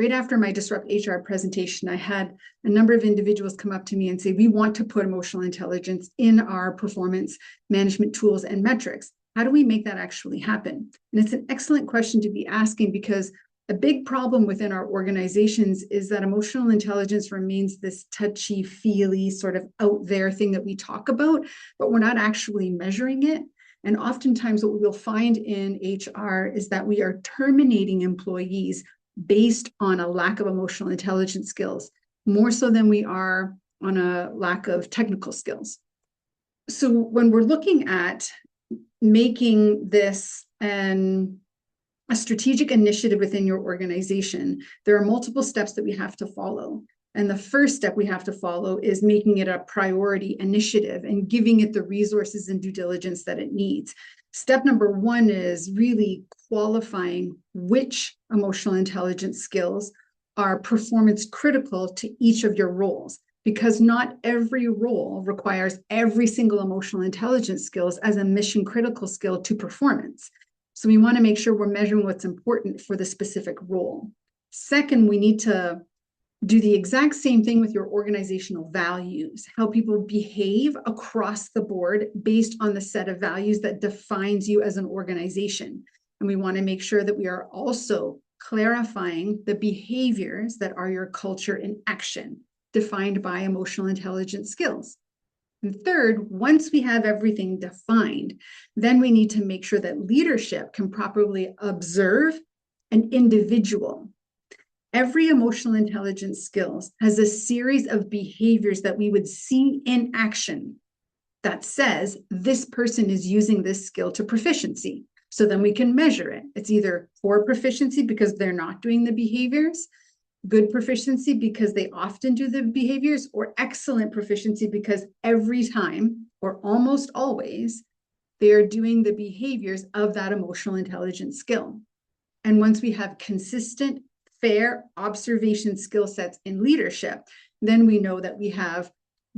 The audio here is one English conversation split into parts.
right after my Disrupt HR presentation, I had a number of individuals come up to me and say, we want to put emotional intelligence in our performance management tools and metrics. How do we make that actually happen? And it's an excellent question to be asking, because a big problem within our organizations is that emotional intelligence remains this touchy-feely sort of out there thing that we talk about, but we're not actually measuring it. And oftentimes what we'll find in HR is that we are terminating employees based on a lack of emotional intelligence skills, more so than we are on a lack of technical skills. So when we're looking at making this a strategic initiative within your organization, there are multiple steps that we have to follow. And the first step we have to follow is making it a priority initiative and giving it the resources and due diligence that it needs. Step number one is really qualifying which emotional intelligence skills are performance critical to each of your roles, because not every role requires every single emotional intelligence skills as a mission critical skill to performance. So we want to make sure we're measuring what's important for the specific role. Second, we need to do the exact same thing with your organizational values, how people behave across the board based on the set of values that defines you as an organization. And we want to make sure that we are also clarifying the behaviors that are your culture in action, defined by emotional intelligence skills. And third, once we have everything defined, then we need to make sure that leadership can properly observe an individual. Every emotional intelligence skills has a series of behaviors that we would see in action that says this person is using this skill to proficiency. So then we can measure it. It's either poor proficiency because they're not doing the behaviors, good proficiency because they often do the behaviors, or excellent proficiency because every time or almost always they are doing the behaviors of that emotional intelligence skill. And once we have consistent, fair observation skill sets in leadership, then we know that we have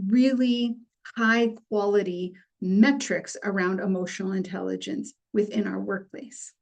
really high quality metrics around emotional intelligence within our workplace.